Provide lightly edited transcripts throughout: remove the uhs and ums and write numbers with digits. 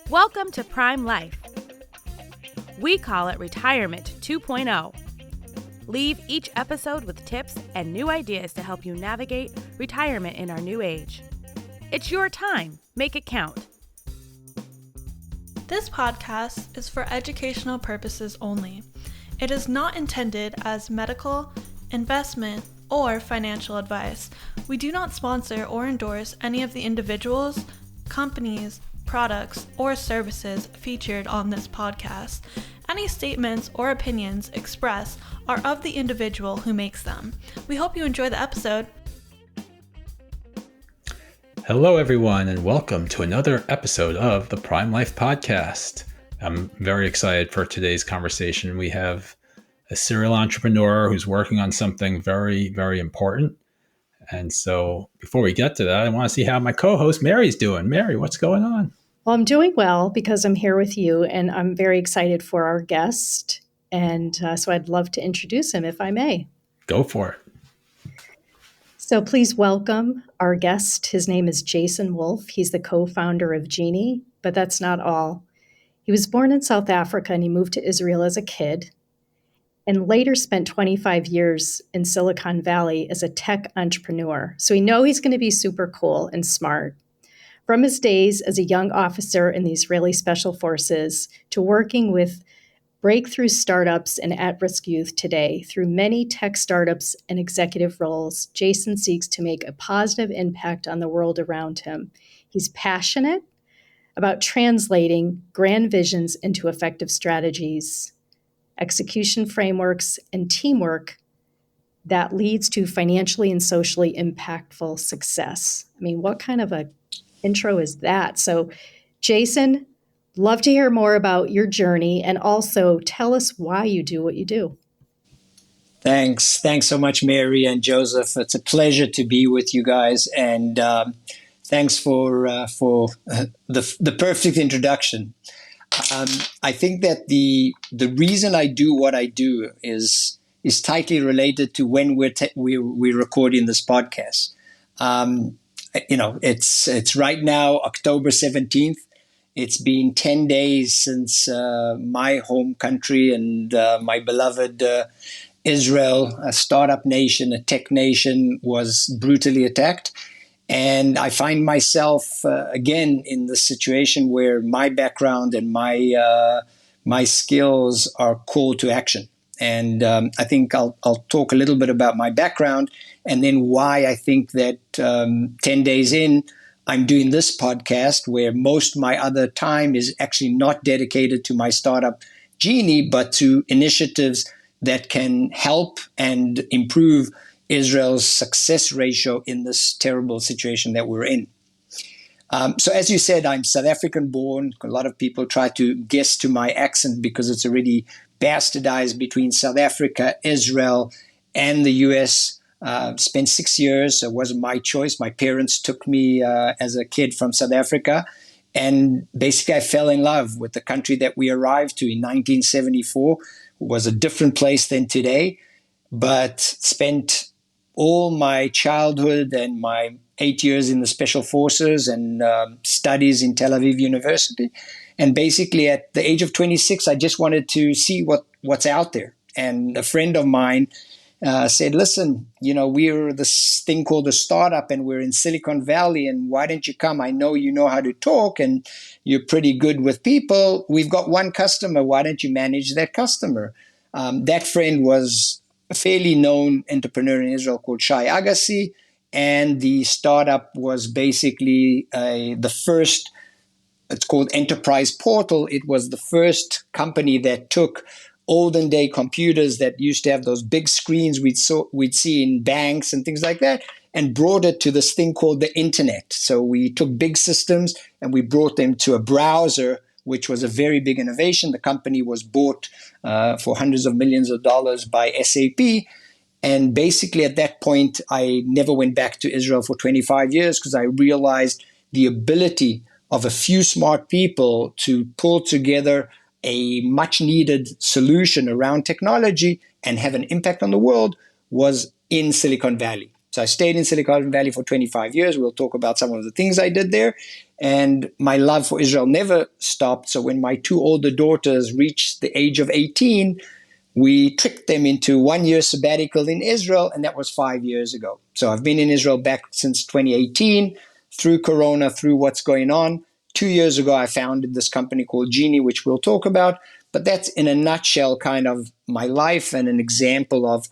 Welcome to Prime Life. We call it Retirement 2.0. Leave each episode with tips and new ideas to help you navigate retirement in our new age. It's your time. Make it count. This podcast is for educational purposes only. It is not intended as medical, investment, or financial advice. We do not sponsor or endorse any of the individuals, companies, products, or services featured on this podcast. Any statements or opinions expressed are of the individual who makes them. We hope you enjoy the episode. Hello, everyone, and welcome to another episode of the Prime Life Podcast. I'm very excited for today's conversation. We have a serial entrepreneur who's working on something very, very important. And so before we get to that, I want to see how my co-host Mary's doing. Mary, what's going on? Well, I'm doing well because I'm here with you, and I'm very excited for our guest. And so I'd love to introduce him, if I may. Go for it. So please welcome our guest. His name is Jason Wolf. He's the co-founder of Genie, but that's not all. He was born in South Africa, and he moved to Israel as a kid, and later spent 25 years in Silicon Valley as a tech entrepreneur. So we know he's going to be super cool and smart. From his days as a young officer in the Israeli Special Forces to working with breakthrough startups and at-risk youth today, through many tech startups and executive roles, Jason seeks to make a positive impact on the world around him. He's passionate about translating grand visions into effective strategies, execution frameworks, and teamwork that leads to financially and socially impactful success. I mean, what kind of a intro is that? So, Jason, love to hear more about your journey and also tell us why you do what you do. Thanks so much, Mary and Joseph. It's a pleasure to be with you guys, and thanks for the perfect introduction. I think that the reason I do what I do is tightly related to when we're recording this podcast. It's right now October 17th. It's been 10 days since my home country and my beloved Israel, a startup nation, a tech nation, was brutally attacked. And I find myself again in the situation where my background and my skills are called to action. And I think I'll talk a little bit about my background and then why I think that 10 days in, I'm doing this podcast where most of my other time is actually not dedicated to my startup Genie, but to initiatives that can help and improve Israel's success ratio in this terrible situation that we're in. So as you said, I'm South African born. A lot of people try to guess to my accent because it's already bastardized between South Africa, Israel, and the US. Spent 6 years. It wasn't my choice. My parents took me as a kid from South Africa. And basically, I fell in love with the country that we arrived to in 1974. It was a different place than today, but spent all my childhood and my 8 years in the Special Forces and studies in Tel Aviv University. And basically, at the age of 26, I just wanted to see what's out there. And a friend of mine said, listen, we're this thing called a startup and we're in Silicon Valley, and why don't you come? I know you know how to talk and you're pretty good with people. We've got one customer. Why don't you manage that customer? That friend was a fairly known entrepreneur in Israel called Shai Agassi, and the startup was basically the first, it's called Enterprise Portal. It was the first company that took olden day computers that used to have those big screens we'd see in banks and things like that, and brought it to this thing called the internet. So we took big systems and we brought them to a browser, which was a very big innovation. The company was bought for hundreds of millions of dollars by SAP. And basically at that point, I never went back to Israel for 25 years because I realized the ability of a few smart people to pull together a much needed solution around technology and have an impact on the world was in Silicon Valley. So I stayed in Silicon Valley for 25 years. We'll talk about some of the things I did there. And my love for Israel never stopped. So when my two older daughters reached the age of 18, we tricked them into 1 year sabbatical in Israel, and that was 5 years ago. So I've been in Israel back since 2018, through Corona, through what's going on. 2 years ago, I founded this company called Genie, which we'll talk about. But that's in a nutshell kind of my life and an example of,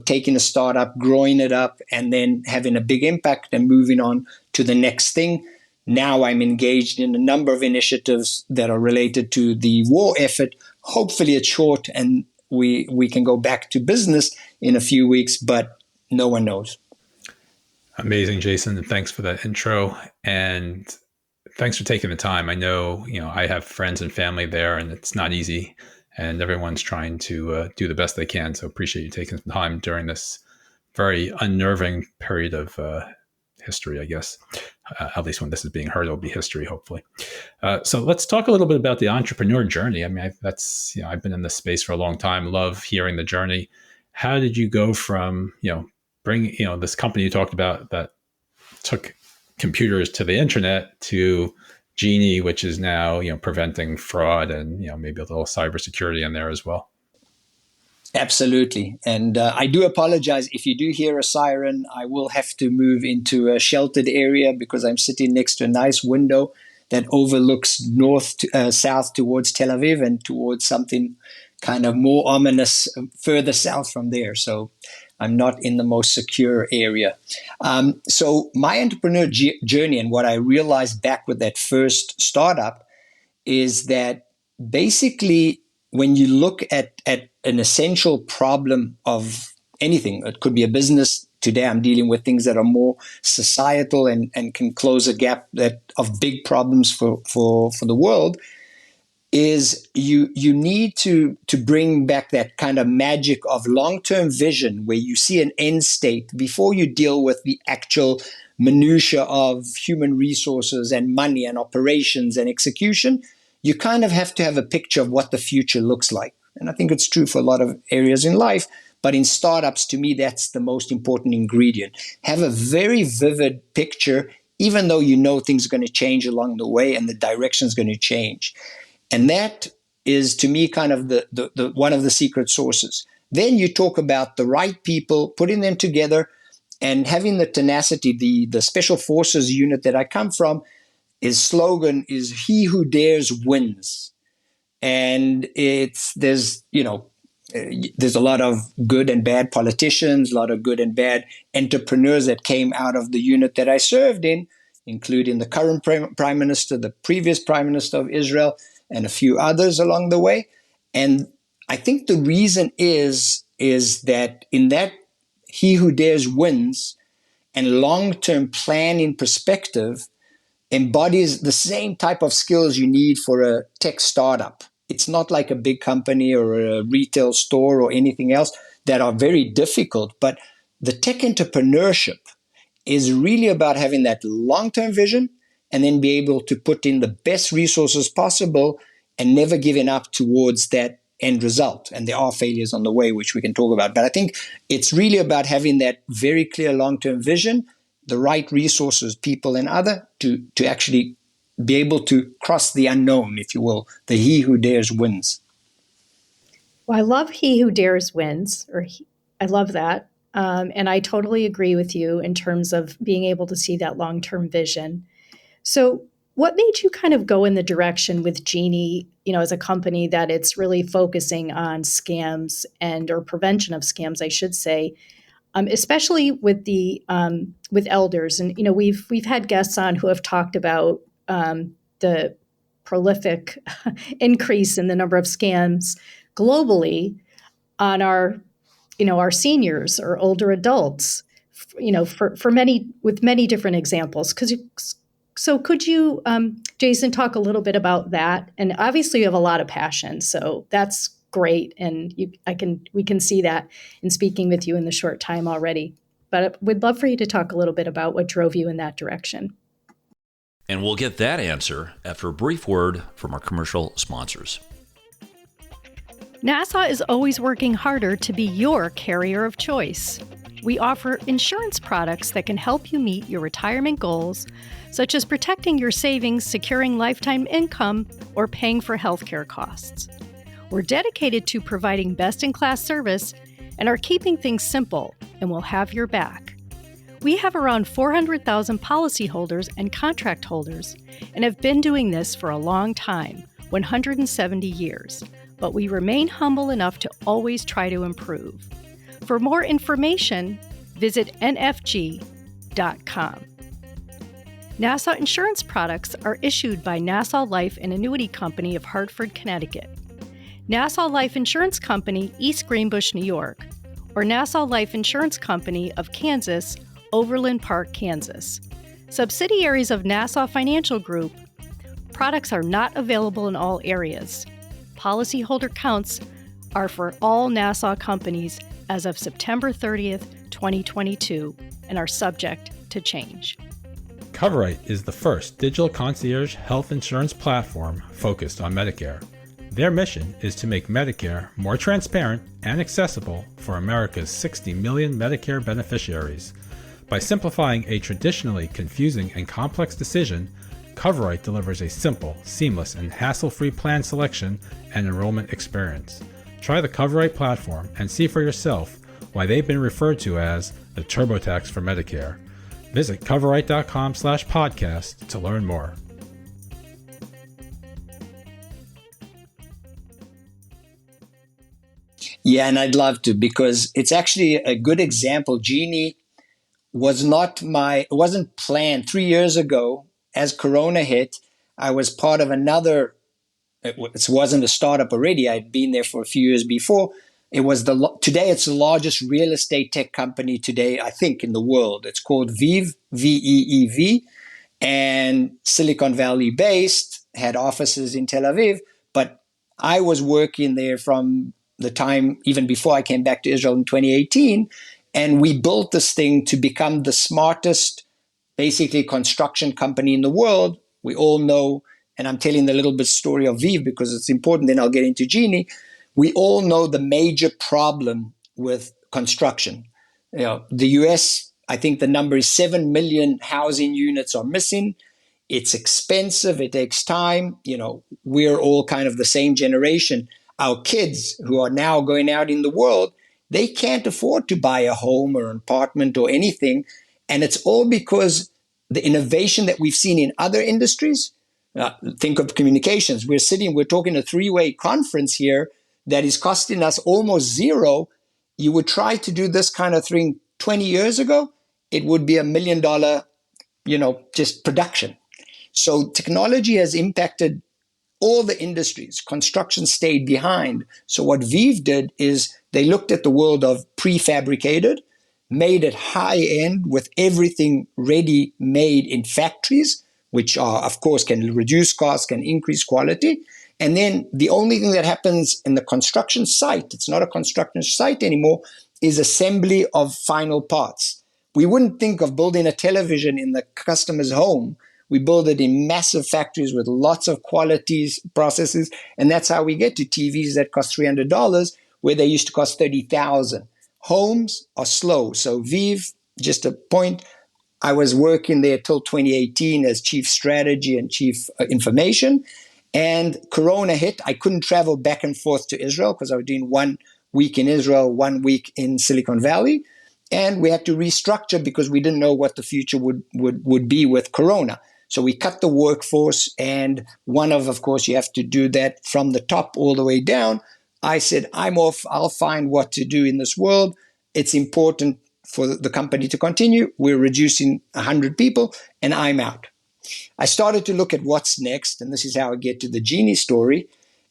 taking a startup, growing it up, and then having a big impact and moving on to the next thing. Now I'm engaged in a number of initiatives that are related to the war effort. Hopefully it's short and we can go back to business in a few weeks, but no one knows. Amazing, Jason. And thanks for that intro. And thanks for taking the time. I know, I have friends and family there, and it's not easy, and everyone's trying to do the best they can. So appreciate you taking the time during this very unnerving period of history, I guess. At least when this is being heard, it'll be history, hopefully. So let's talk a little bit about the entrepreneur journey. I mean, I've been in this space for a long time. Love hearing the journey. How did you go from, bringing, this company you talked about that took computers to the internet to Genie, which is now, preventing fraud and, maybe a little cybersecurity in there as well? Absolutely. And I do apologize if you do hear a siren. I will have to move into a sheltered area because I'm sitting next to a nice window that overlooks south towards Tel Aviv and towards something kind of more ominous further south from there. So I'm not in the most secure area. So my entrepreneur journey and what I realized back with that first startup is that basically when you look at an essential problem of anything, it could be a business. Today I'm dealing with things that are more societal and can close a gap of big problems for the world, is you need to bring back that kind of magic of long-term vision where you see an end state before you deal with the actual minutia of human resources and money and operations and execution. You kind of have to have a picture of what the future looks like. And I think it's true for a lot of areas in life. But in startups, to me, that's the most important ingredient. Have a very vivid picture, even though you know things are going to change along the way and the direction is going to change. And that is, to me, kind of the one of the secret sources. Then you talk about the right people, putting them together, and having the tenacity. The Special Forces unit that I come from, his slogan is "He who dares wins," and there's a lot of good and bad politicians, a lot of good and bad entrepreneurs that came out of the unit that I served in, including the current prime minister, the previous prime minister of Israel, and a few others along the way. And I think the reason is that in that he who dares wins and long-term planning perspective embodies the same type of skills you need for a tech startup. It's not like a big company or a retail store or anything else that are very difficult, but the tech entrepreneurship is really about having that long-term vision and then be able to put in the best resources possible and never giving up towards that end result. And there are failures on the way, which we can talk about. But I think it's really about having that very clear long-term vision, the right resources, people and other to actually be able to cross the unknown, if you will. The he who dares wins. Well, I love he who dares wins, I love that. And I totally agree with you in terms of being able to see that long-term vision. So what made you kind of go in the direction with Genie, as a company that it's really focusing on scams or prevention of scams, I should say, especially with with elders. And, we've had guests on who have talked about the prolific increase in the number of scams globally on our seniors or older adults, with many different examples. So could you, Jason, talk a little bit about that? And obviously you have a lot of passion, so that's great. And we can see that in speaking with you in the short time already. But we'd love for you to talk a little bit about what drove you in that direction. And we'll get that answer after a brief word from our commercial sponsors. NASA is always working harder to be your carrier of choice. We offer insurance products that can help you meet your retirement goals, such as protecting your savings, securing lifetime income, or paying for healthcare costs. We're dedicated to providing best-in-class service and are keeping things simple, and we'll have your back. We have around 400,000 policyholders and contract holders and have been doing this for a long time, 170 years, but we remain humble enough to always try to improve. For more information, visit nfg.com. Nassau Insurance products are issued by Nassau Life and Annuity Company of Hartford, Connecticut, Nassau Life Insurance Company, East Greenbush, New York, or Nassau Life Insurance Company of Kansas, Overland Park, Kansas. Subsidiaries of Nassau Financial Group. Products are not available in all areas. Policyholder counts are for all Nassau companies as of September 30th, 2022, and are subject to change. Coverite is the first digital concierge health insurance platform focused on Medicare. Their mission is to make Medicare more transparent and accessible for America's 60 million Medicare beneficiaries. By simplifying a traditionally confusing and complex decision, Coverite delivers a simple, seamless, and hassle-free plan selection and enrollment experience. Try the Coverite platform and see for yourself why they've been referred to as the TurboTax for Medicare. Visit coverite.com/podcast to learn more. Yeah, and I'd love to, because it's actually a good example. Jeannie wasn't planned. 3 years ago, as Corona hit, I was part of another, it wasn't a startup already. I'd been there for a few years before. It was today it's the largest real estate tech company today, I think, in the world. It's called Veev, V-E-E-V, and Silicon Valley based, had offices in Tel Aviv. But I was working there from the time, even before I came back to Israel in 2018, and we built this thing to become the smartest, basically, construction company in the world. We all know, and I'm telling the little bit story of Veev because it's important, then I'll get into Jeannie. We all know the major problem with construction. The US, I think the number is 7 million housing units are missing. It's expensive. It takes time. We're all kind of the same generation. Our kids who are now going out in the world, they can't afford to buy a home or an apartment or anything. And it's all because the innovation that we've seen in other industries, think of communications. We're talking a three-way conference here that is costing us almost zero. You would try to do this kind of thing 20 years ago, it would be $1 million, just production. So technology has impacted all the industries. Construction stayed behind. So what Veev did is they looked at the world of prefabricated, made it high end with everything ready made in factories, which are, of course, can reduce costs, can increase quality. And then the only thing that happens in the construction site, it's not a construction site anymore, is assembly of final parts. We wouldn't think of building a television in the customer's home. We build it in massive factories with lots of qualities, processes, and that's how we get to TVs that cost $300 where they used to cost $30,000. Homes are slow. So Veev, just a point, I was working there till 2018 as chief strategy and chief information. And Corona hit. I couldn't travel back and forth to Israel because I was doing 1 week in Israel, 1 week in Silicon Valley. And we had to restructure because we didn't know what the future would be with Corona. So we cut the workforce. And of course, you have to do that from the top all the way down. I said, I'm off. I'll find what to do in this world. It's important for the company to continue. We're reducing 100 people and I'm out. I started to look at what's next, and this is how I get to the Jeannie story.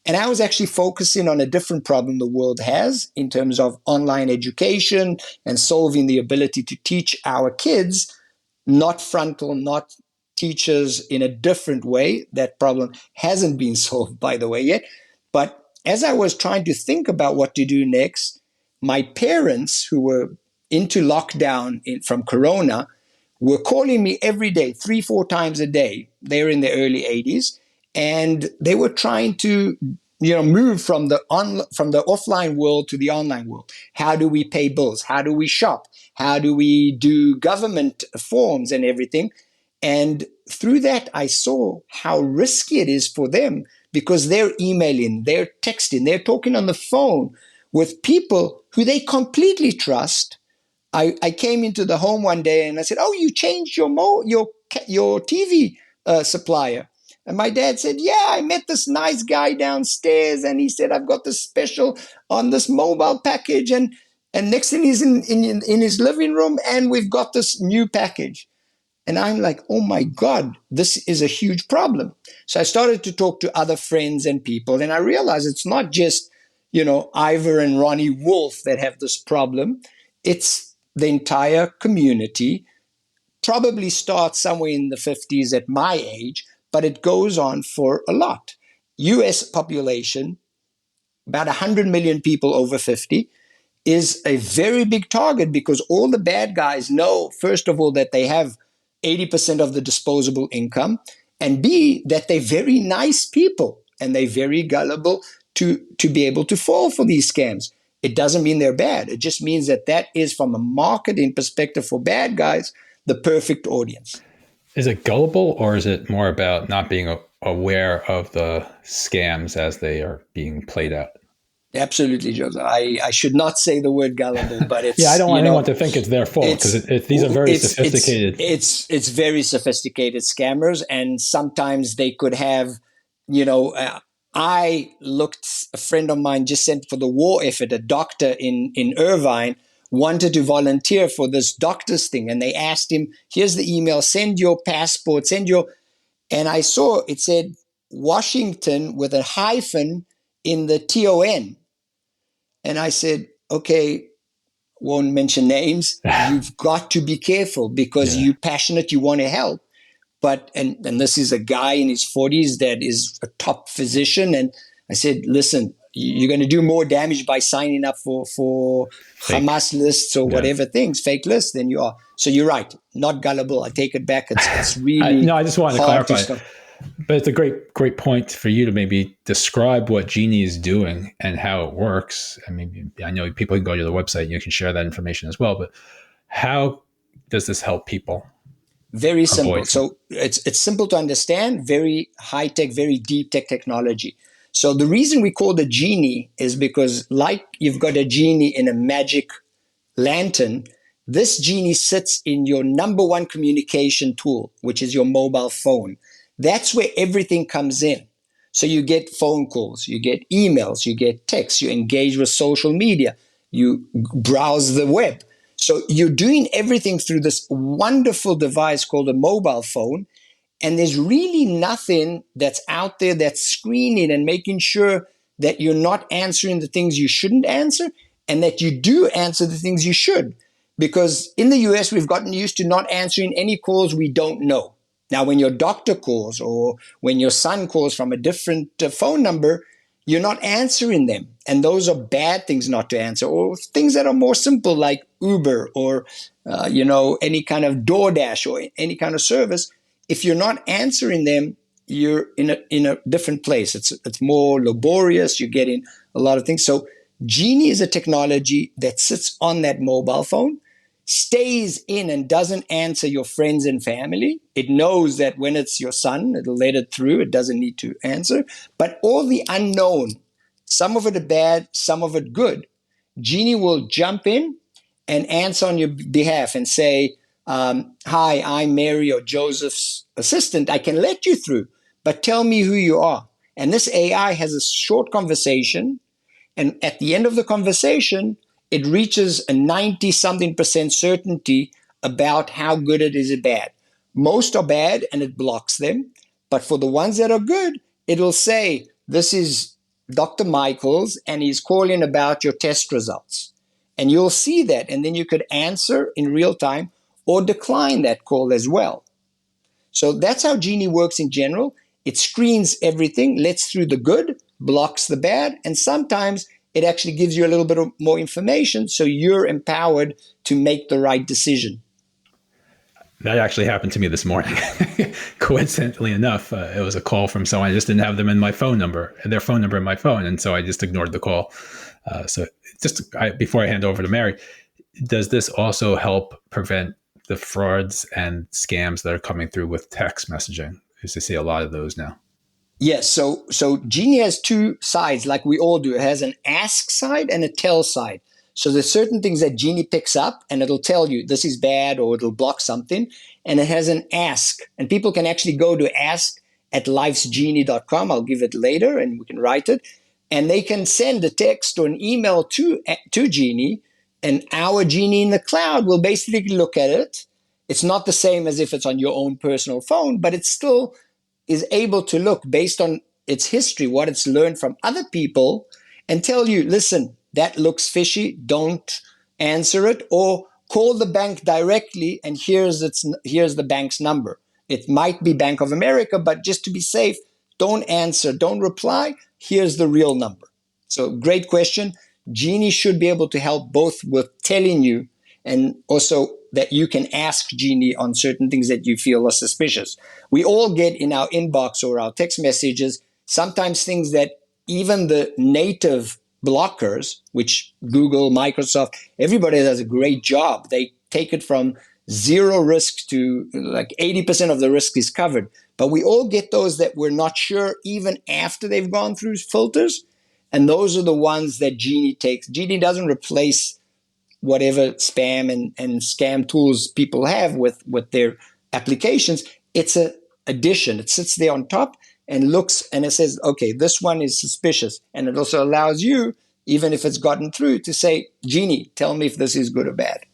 And I was actually focusing on a different problem the world has in terms of online education and solving the ability to teach our kids, not frontal, not teachers, in a different way. That problem hasn't been solved, by the way, yet. But as I was trying to think about what to do next, my parents, who were into lockdown from Corona, were calling me every day, 3-4 times a day. They were in their early 80s, and they were trying to, move from the offline world to the online world. How do we pay bills? How do we shop? How do we do government forms and everything? And through that, I saw how risky it is for them because they're emailing, they're texting, they're talking on the phone with people who they completely trust. I came into the home one day and I said, "Oh, you changed your TV supplier." And my dad said, "Yeah, I met this nice guy downstairs and he said, I've got this special on this mobile package. And next thing he's in his living room and we've got this new package." And I'm like, oh my God, this is a huge problem. So I started to talk to other friends and people, and I realized it's not just, Ivor and Ronnie Wolf that have this problem. It's the entire community. Probably starts somewhere in the 50s at my age, but it goes on for a lot. US population, about 100 million people over 50, is a very big target because all the bad guys know, first of all, that they have 80% of the disposable income, and B, that they're very nice people and they're very gullible to be able to fall for these scams. It doesn't mean they're bad. It just means that is, from a marketing perspective for bad guys, the perfect audience. Is it gullible, or is it more about not being aware of the scams as they are being played out? Absolutely, Joseph. I should not say the word gullible, but it's... Yeah, I don't want anyone to think it's their fault because these are very sophisticated. It's very sophisticated scammers, and sometimes they could have, a friend of mine just sent for the war effort, a doctor in Irvine wanted to volunteer for this doctor's thing, and they asked him, here's the email, send your passport, and I saw it said Washington with a hyphen in the TON. And I said, okay, won't mention names. You've got to be careful because you're passionate, you want to help. But, and this is a guy in his 40s that is a top physician. And I said, listen, you're going to do more damage by signing up for Hamas lists or whatever things, fake lists, than you are. So you're right, not gullible. I take it back. It's really I just wanted to clarify. But it's a great point for you to maybe describe what Genie is doing and how it works. And maybe I know people can go to the website and you can share that information as well. But how does this help people? Very simple. So it's simple to understand, very high tech, very deep tech technology. So the reason we call it Genie is because, like you've got a genie in a magic lantern, this Genie sits in your number one communication tool, which is your mobile phone. That's where everything comes in. So you get phone calls, you get emails, you get texts, you engage with social media, you browse the web. So you're doing everything through this wonderful device called a mobile phone. And there's really nothing that's out there that's screening and making sure that you're not answering the things you shouldn't answer and that you do answer the things you should. Because in the US, we've gotten used to not answering any calls we don't know. Now, when your doctor calls or when your son calls from a different phone number, you're not answering them. And those are bad things not to answer, or things that are more simple like Uber or, any kind of DoorDash or any kind of service. If you're not answering them, you're in a different place. It's more laborious. You're getting a lot of things. So Genie is a technology that sits on that mobile phone, stays in and doesn't answer your friends and family. It knows that when it's your son, it'll let it through. It doesn't need to answer. But all the unknown, some of it are bad, some of it good, Genie will jump in and answer on your behalf and say, hi, I'm Mary or Joseph's assistant. I can let you through, but tell me who you are. And this AI has a short conversation. And at the end of the conversation, it reaches a 90-something% certainty about how good it is or bad. Most are bad and it blocks them. But for the ones that are good, it'll say, this is Dr. Michaels and he's calling about your test results. And you'll see that. And then you could answer in real time or decline that call as well. So that's how Genie works in general. It screens everything, lets through the good, blocks the bad, and sometimes it actually gives you a little bit of more information so you're empowered to make the right decision. That actually happened to me this morning. Coincidentally enough, it was a call from someone. I just didn't have them in my phone number, their phone number in my phone, and so I just ignored the call. Before I hand over to Mary, does this also help prevent the frauds and scams that are coming through with text messaging? Because I see a lot of those now. Yes. So Genie has two sides, like we all do. It has an ask side and a tell side. So there's certain things that Genie picks up and it'll tell you this is bad, or it'll block something. And it has an ask. And people can actually go to ask@lifesgenie.com. I'll give it later and we can write it. And they can send a text or an email to Genie, and our Genie in the cloud will basically look at it. It's not the same as if it's on your own personal phone, but it still is able to look based on its history, what it's learned from other people, and tell you, listen, that looks fishy, don't answer it, or call the bank directly and here's the bank's number. It might be Bank of America, but just to be safe, don't answer, don't reply, here's the real number. So great question. Genie should be able to help both with telling you and also that you can ask Genie on certain things that you feel are suspicious. We all get in our inbox or our text messages sometimes things that even the native blockers, which Google, Microsoft, everybody does a great job. They take it from zero risk to like 80% of the risk is covered. But we all get those that we're not sure even after they've gone through filters. And those are the ones that Genie takes. Genie doesn't replace whatever spam and scam tools people have with their applications. It's an addition. It sits there on top and looks and it says, okay, this one is suspicious. And it also allows you, even if it's gotten through, to say, Genie, tell me if this is good or bad.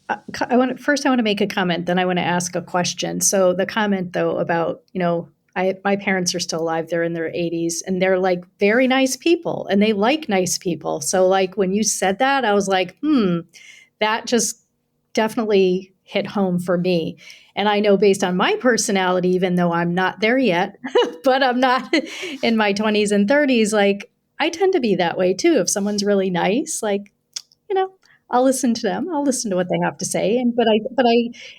I want to make a comment, then I want to ask a question. So the comment though about, my parents are still alive. They're in their 80s and they're like very nice people and they like nice people. So like when you said that, I was like, that just definitely hit home for me. And I know based on my personality, even though I'm not there yet, but I'm not in my 20s and 30s, like I tend to be that way too. If someone's really nice, like, I'll listen to them. I'll listen to what they have to say. But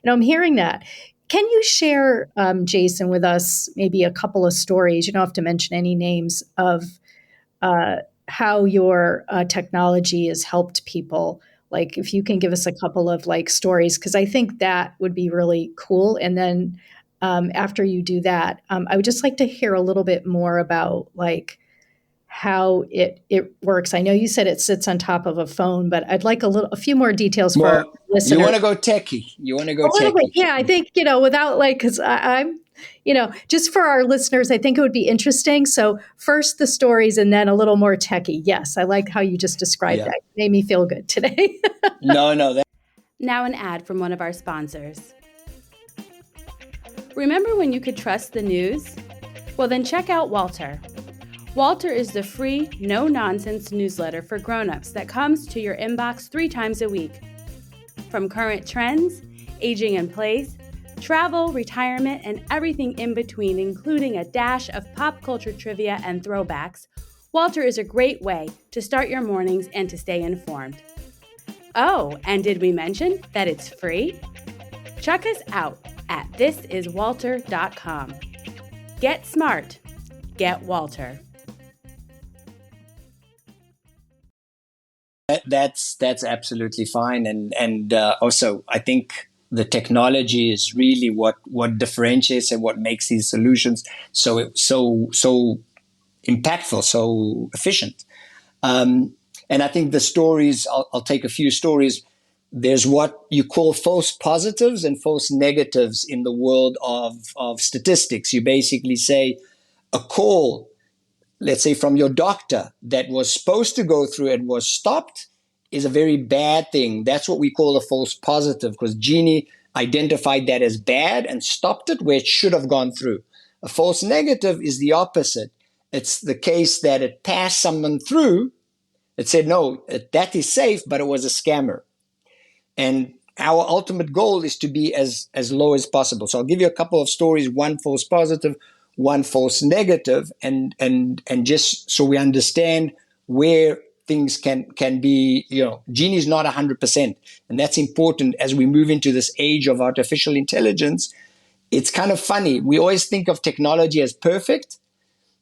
I'm hearing that. Can you share, Jason, with us maybe a couple of stories? You don't have to mention any names of how your technology has helped people. Like if you can give us a couple of like stories, because I think that would be really cool. And then after you do that, I would just like to hear a little bit more about like how it works. I know you said it sits on top of a phone, but I'd like a few more details for our listeners. You want to go techie? Techie? Yeah, I think, without like, because I'm, just for our listeners, I think it would be interesting. So first the stories and then a little more techie. Yes, I like how you just described that. It made me feel good today. No. Now an ad from one of our sponsors. Remember when you could trust the news? Well, then check out Walter. Walter is the free, no-nonsense newsletter for grown-ups that comes to your inbox 3 times a week. From current trends, aging in place, travel, retirement, and everything in between, including a dash of pop culture trivia and throwbacks, Walter is a great way to start your mornings and to stay informed. Oh, and did we mention that it's free? Check us out at thisiswalter.com. Get smart. Get Walter. That's absolutely fine. And also, I think the technology is really what differentiates and what makes these solutions so impactful, so efficient. And I think the stories, I'll take a few stories. There's what you call false positives and false negatives in the world of statistics. You basically say a call, let's say from your doctor, that was supposed to go through and was stopped is a very bad thing. That's what we call a false positive, because Genie identified that as bad and stopped it where it should have gone through. A false negative is the opposite. It's the case that it passed someone through. It said, no, that is safe, but it was a scammer. And our ultimate goal is to be as low as possible. So I'll give you a couple of stories, one false positive, one false negative, and just so we understand where things can be, Genie is not 100%. And that's important as we move into this age of artificial intelligence. It's kind of funny. We always think of technology as perfect.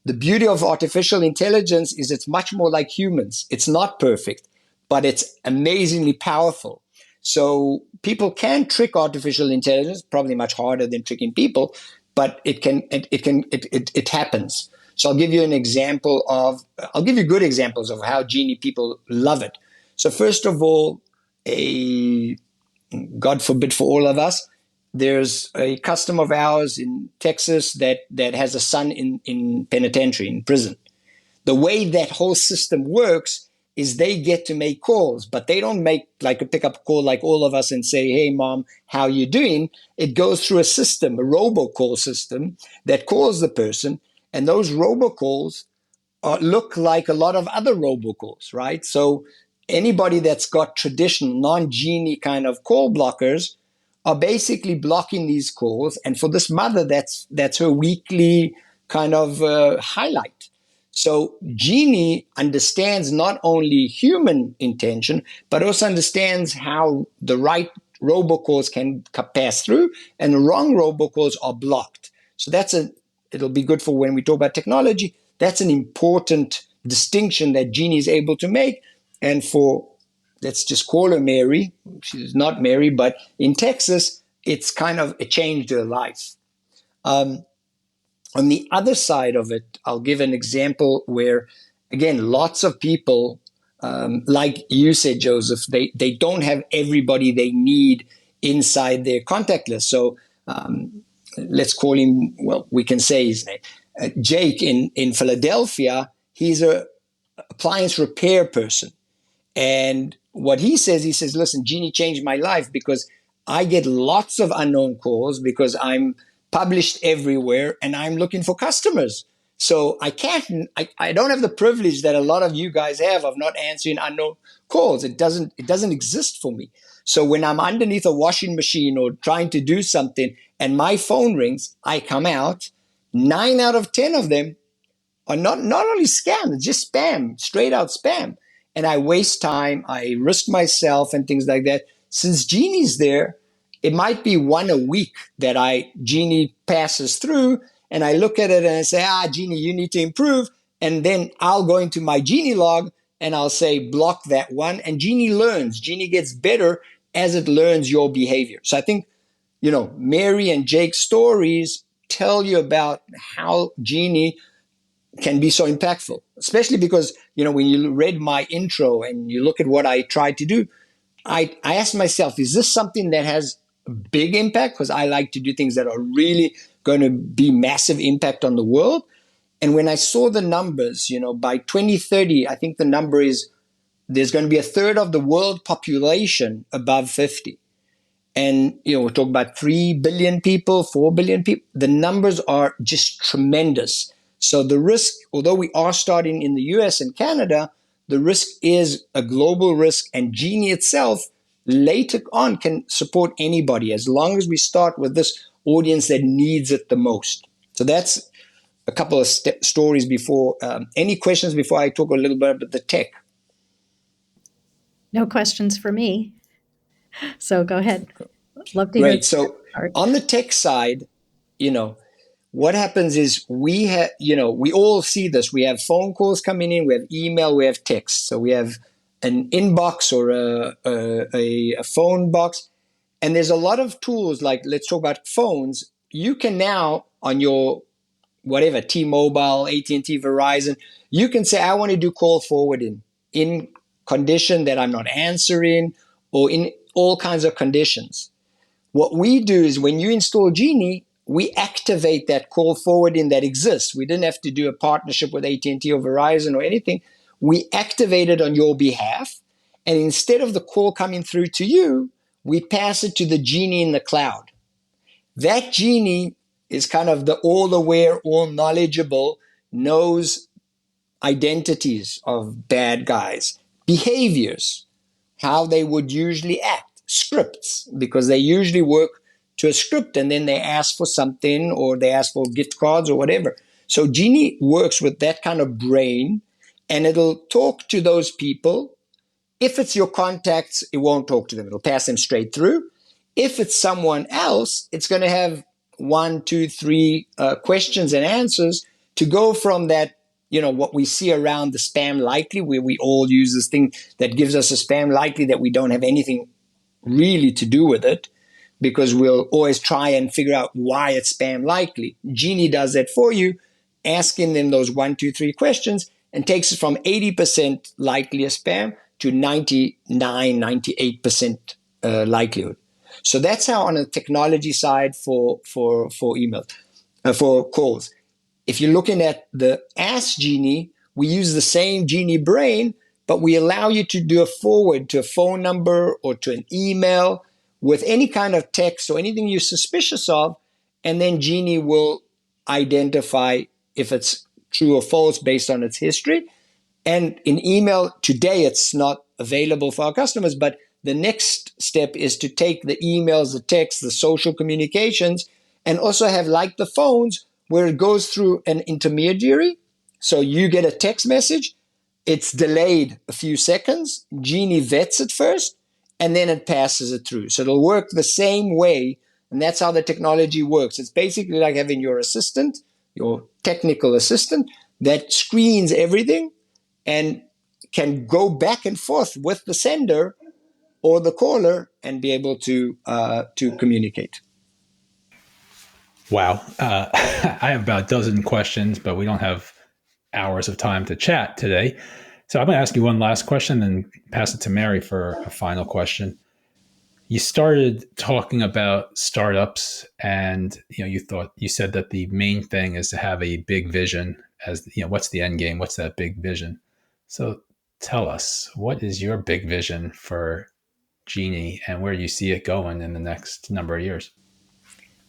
The beauty of artificial intelligence is it's much more like humans. It's not perfect, but it's amazingly powerful. So people can trick artificial intelligence, probably much harder than tricking people, but it happens. So I'll give you good examples of how Genie people love it. So first of all, God forbid for all of us, there's a customer of ours in Texas that has a son in penitentiary, in prison. The way that whole system works is they get to make calls, but they don't make like a pickup call like all of us and say, hey, mom, how you doing? It goes through a system, a robocall system that calls the person. And those robocalls look like a lot of other robocalls, right? So anybody that's got traditional non-Genie kind of call blockers are basically blocking these calls. And for this mother, that's her weekly kind of highlight. So Genie understands not only human intention, but also understands how the right robocalls can pass through and the wrong robocalls are blocked. So it'll be good for when we talk about technology. That's an important distinction that Genie is able to make. And let's just call her Mary. She's not Mary, but in Texas, it changed her life. On the other side of it, I'll give an example where, again, lots of people, like you said, Joseph, they don't have everybody they need inside their contact list. So let's call him, well, we can say his name. Jake in Philadelphia, he's a appliance repair person. And what he says, listen, Genie changed my life because I get lots of unknown calls because I'm published everywhere and I'm looking for customers. So I don't have the privilege that a lot of you guys have of not answering unknown calls. It doesn't exist for me. So when I'm underneath a washing machine or trying to do something and my phone rings, I come out, 9 out of 10 of them are not only scam, it's just spam, straight out spam. And I waste time, I risk myself and things like that. Since Genie's there, it might be one a week that Genie passes through and I look at it and I say, Genie, you need to improve. And then I'll go into my Genie log and I'll say, block that one. And Genie learns. Genie gets better as it learns your behavior. So I think, Mary and Jake's stories tell you about how Genie can be so impactful, especially because, when you read my intro and you look at what I tried to do, I asked myself, is this something that has big impact? Because I like to do things that are really going to be massive impact on the world. And when I saw the numbers, by 2030, I think the number is there's going to be a third of the world population above 50. And, we're talking about 3 billion people, 4 billion people. The numbers are just tremendous. So the risk, although we are starting in the US and Canada, the risk is a global risk, and Genie itself later on can support anybody as long as we start with this audience that needs it the most. So that's a couple of stories before. Any questions before I talk a little bit about the tech? No questions for me. So go ahead. Love to hear. Great. So on the tech side, what happens is we all see this. We have phone calls coming in, we have email, we have text. So we have an inbox or a phone box. And there's a lot of tools, like let's talk about phones. You can now on your whatever, T-Mobile, AT&T, Verizon, you can say, I want to do call forwarding in condition that I'm not answering or in all kinds of conditions. What we do is when you install Genie, we activate that call forwarding that exists. We didn't have to do a partnership with AT&T or Verizon or anything. We activate it on your behalf. And instead of the call coming through to you, we pass it to the Genie in the cloud. That Genie is kind of the all-aware, all-knowledgeable, knows identities of bad guys, behaviors, how they would usually act, scripts, because they usually work to a script and then they ask for something or they ask for gift cards or whatever. So Genie works with that kind of brain and it'll talk to those people. If it's your contacts, it won't talk to them. It'll pass them straight through. If it's someone else, it's going to have 1, 2, 3 questions and answers to go from that what we see around the spam likely, where we all use this thing that gives us a spam likely that we don't have anything really to do with it, because we'll always try and figure out why it's spam likely. Genie does that for you, asking them those 1, 2, 3 questions, and takes it from 80% likely a spam to 99, 98% likelihood. So that's how on the technology side for email, for calls. If you're looking at the Ask Genie, we use the same Genie brain, but we allow you to do a forward to a phone number or to an email with any kind of text or anything you're suspicious of, and then Genie will identify if it's true or false based on its history. And in email today, it's not available for our customers, but the next step is to take the emails, the texts, the social communications, and also have, like the phones, where it goes through an intermediary. So you get a text message, it's delayed a few seconds, Genie vets it first, and then it passes it through. So it'll work the same way, and that's how the technology works. It's basically like having your assistant, your technical assistant, that screens everything and can go back and forth with the sender or the caller and be able to communicate. Wow. I have about a dozen questions, but we don't have hours of time to chat today. So I'm going to ask you one last question and pass it to Mary for a final question. You started talking about startups, and you said that the main thing is to have a big vision. As what's the end game? What's that big vision? So tell us, what is your big vision for Genie, and where do you see it going in the next number of years?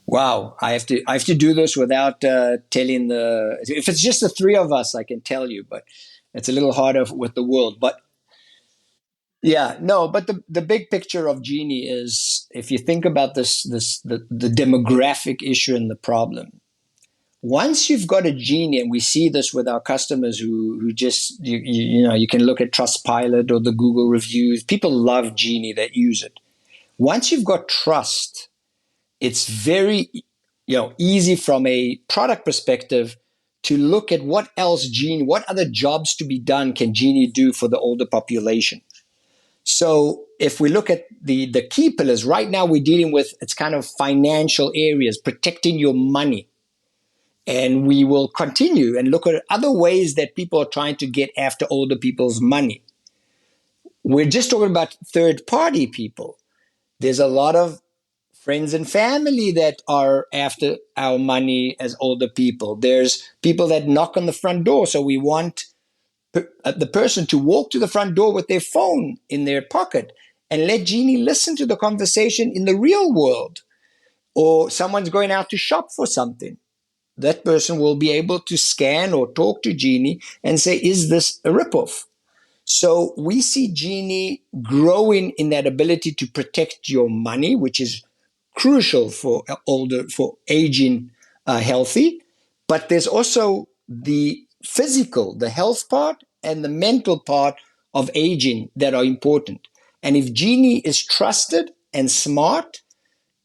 Wow, I have to do this without telling the. If it's just the three of us, I can tell you, but it's a little harder with the world. But yeah, no. But the big picture of Genie is, if you think about the demographic issue and the problem. Once you've got a Genie, and we see this with our customers who just you can look at Trustpilot or the Google reviews. People love Genie that use it. Once you've got trust, it's very easy from a product perspective to look at what other jobs to be done can Genie do for the older population. So if we look at the key pillars, right now we're dealing with, it's kind of financial areas, protecting your money. And we will continue and look at other ways that people are trying to get after older people's money. We're just talking about third-party people. There's a lot of friends and family that are after our money as older people. There's people that knock on the front door. So we want the person to walk to the front door with their phone in their pocket and let Genie listen to the conversation in the real world. Or someone's going out to shop for something. That person will be able to scan or talk to Genie and say, is this a ripoff? So we see Genie growing in that ability to protect your money, which is crucial for aging healthy. But there's also the physical, the health part, and the mental part of aging that are important. And if Genie is trusted and smart,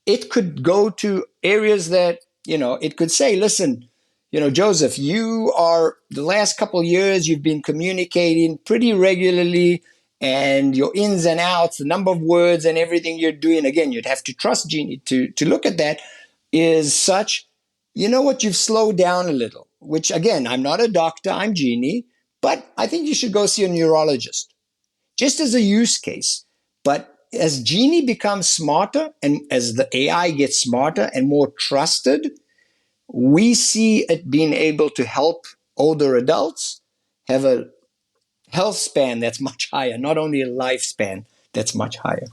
it could go to areas that, it could say, listen, Joseph, you are, the last couple of years, you've been communicating pretty regularly, and your ins and outs, the number of words and everything you're doing, again, you'd have to trust Genie to look at that, is such, you've slowed down a little, which again, I'm not a doctor, I'm Genie, but I think you should go see a neurologist, just as a use case. But as Genie becomes smarter and as the AI gets smarter and more trusted, we see it being able to help older adults have a health span that's much higher, not only a lifespan that's much higher.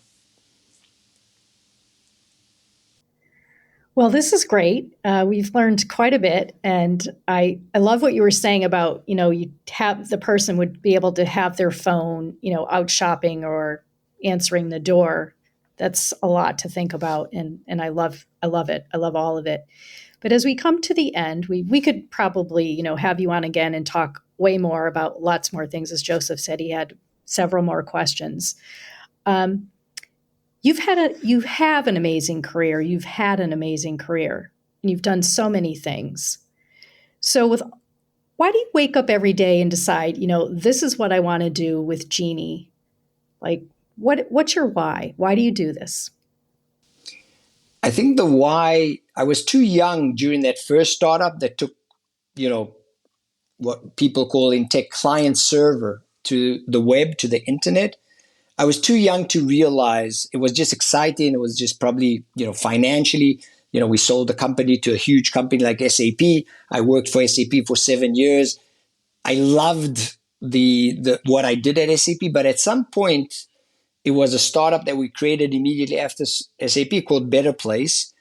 Well, this is great. We've learned quite a bit, and I love what you were saying about, you have the person would be able to have their phone, out shopping or answering the door. That's a lot to think about, and I love it. I love all of it. But as we come to the end, we could probably, have you on again and talk way more about lots more things. As Joseph said, he had several more questions. You have an amazing career. You've had an amazing career, and you've done so many things. So with Why do you wake up every day and decide, this is what I want to do with Genie? Like, what's your why? Why do you do this? I think the why, I was too young during that first startup that took, what people call in tech client server to the web, to the internet. I was too young to realize it was just exciting. It was just probably, financially, we sold the company to a huge company like SAP. I worked for SAP for 7 years. I loved the what I did at SAP, but at some point, it was a startup that we created immediately after SAP called Better Place.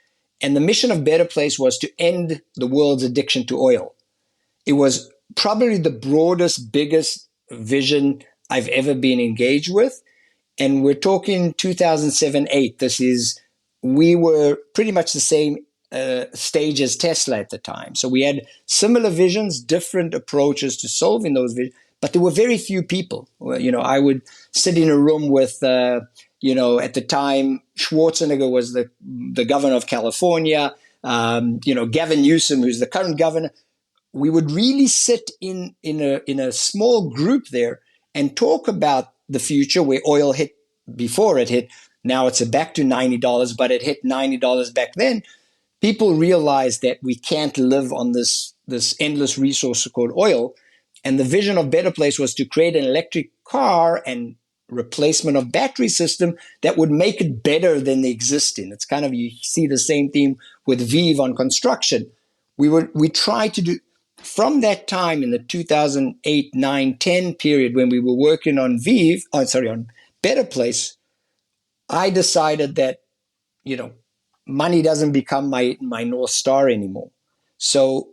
And the mission of Better Place was to end the world's addiction to oil. It was probably the broadest, biggest vision I've ever been engaged with. And we're talking 2007-8. We were pretty much the same stage as Tesla at the time. So we had similar visions, different approaches to solving those visions, but there were very few people. I would sit in a room with, at the time, Schwarzenegger was the governor of California, Gavin Newsom, who's the current governor. We would really sit in a small group there and talk about the future where oil hit before it hit. Now it's back to $90, but it hit $90 back then. People realized that we can't live on this endless resource called oil. And the vision of Better Place was to create an electric car and replacement of battery system that would make it better than the existing. It's kind of, you see the same theme with VEEV on construction. We tried to do, from that time in the 2008, 9, 10 period when we were working on on Better Place, I decided that, money doesn't become my North Star anymore. So,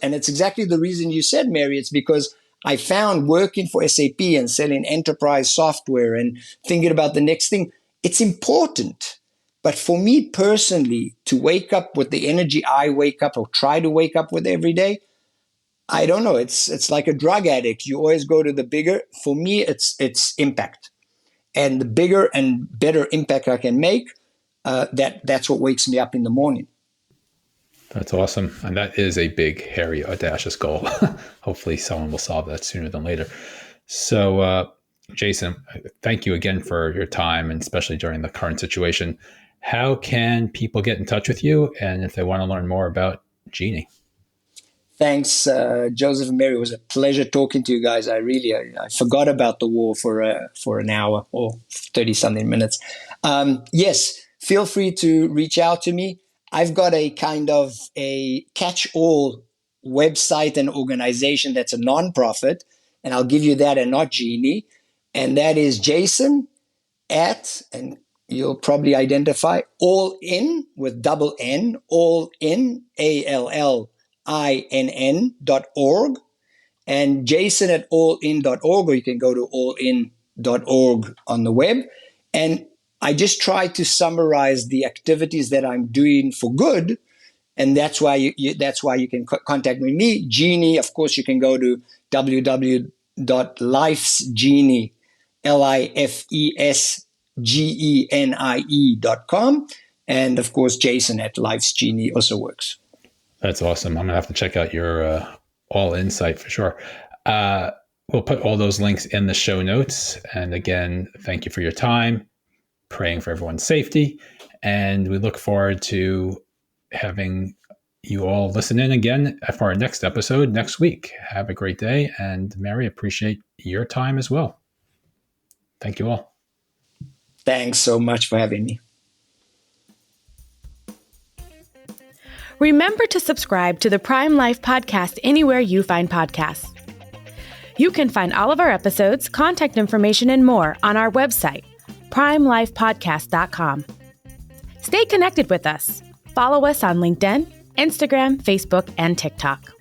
and it's exactly the reason you said, Mary, it's because I found working for SAP and selling enterprise software and thinking about the next thing, it's important. But for me personally, to wake up with the energy I wake up or try to wake up with every day, I don't know. It's like a drug addict. You always go to the bigger. For me, it's impact. And the bigger and better impact I can make, that's what wakes me up in the morning. That's awesome. And that is a big, hairy, audacious goal. Hopefully someone will solve that sooner than later. So, Jason, thank you again for your time, and especially during the current situation. How can people get in touch with you, and if they want to learn more about Genie? Thanks, Joseph and Mary. It was a pleasure talking to you guys. I forgot about the war for an hour or 30-something minutes. Yes, feel free to reach out to me. I've got a kind of a catch-all website and organization that's a nonprofit, and I'll give you that and not Genie. And that is Jason at, and you'll probably identify, all in with double N, all in, ALLINN.org, and Jason at allin.org, or you can go to allin.org on the web. And I just try to summarize the activities that I'm doing for good, and that's why you can contact me. Genie, of course, you can go to www.lifesgenie, LIFESGENIE.com, and of course, Jason at LifesGenie also works. That's awesome. I'm gonna have to check out your All In site for sure. We'll put all those links in the show notes. And again, thank you for your time. Praying for everyone's safety, and we look forward to having you all listen in again for our next episode next week. Have a great day, and Mary, appreciate your time as well. Thank you all. Thanks so much for having me. Remember to subscribe to the Prime Life Podcast anywhere you find podcasts. You can find all of our episodes, contact information, and more on our website, primelifepodcast.com. Stay connected with us. Follow us on LinkedIn, Instagram, Facebook, and TikTok.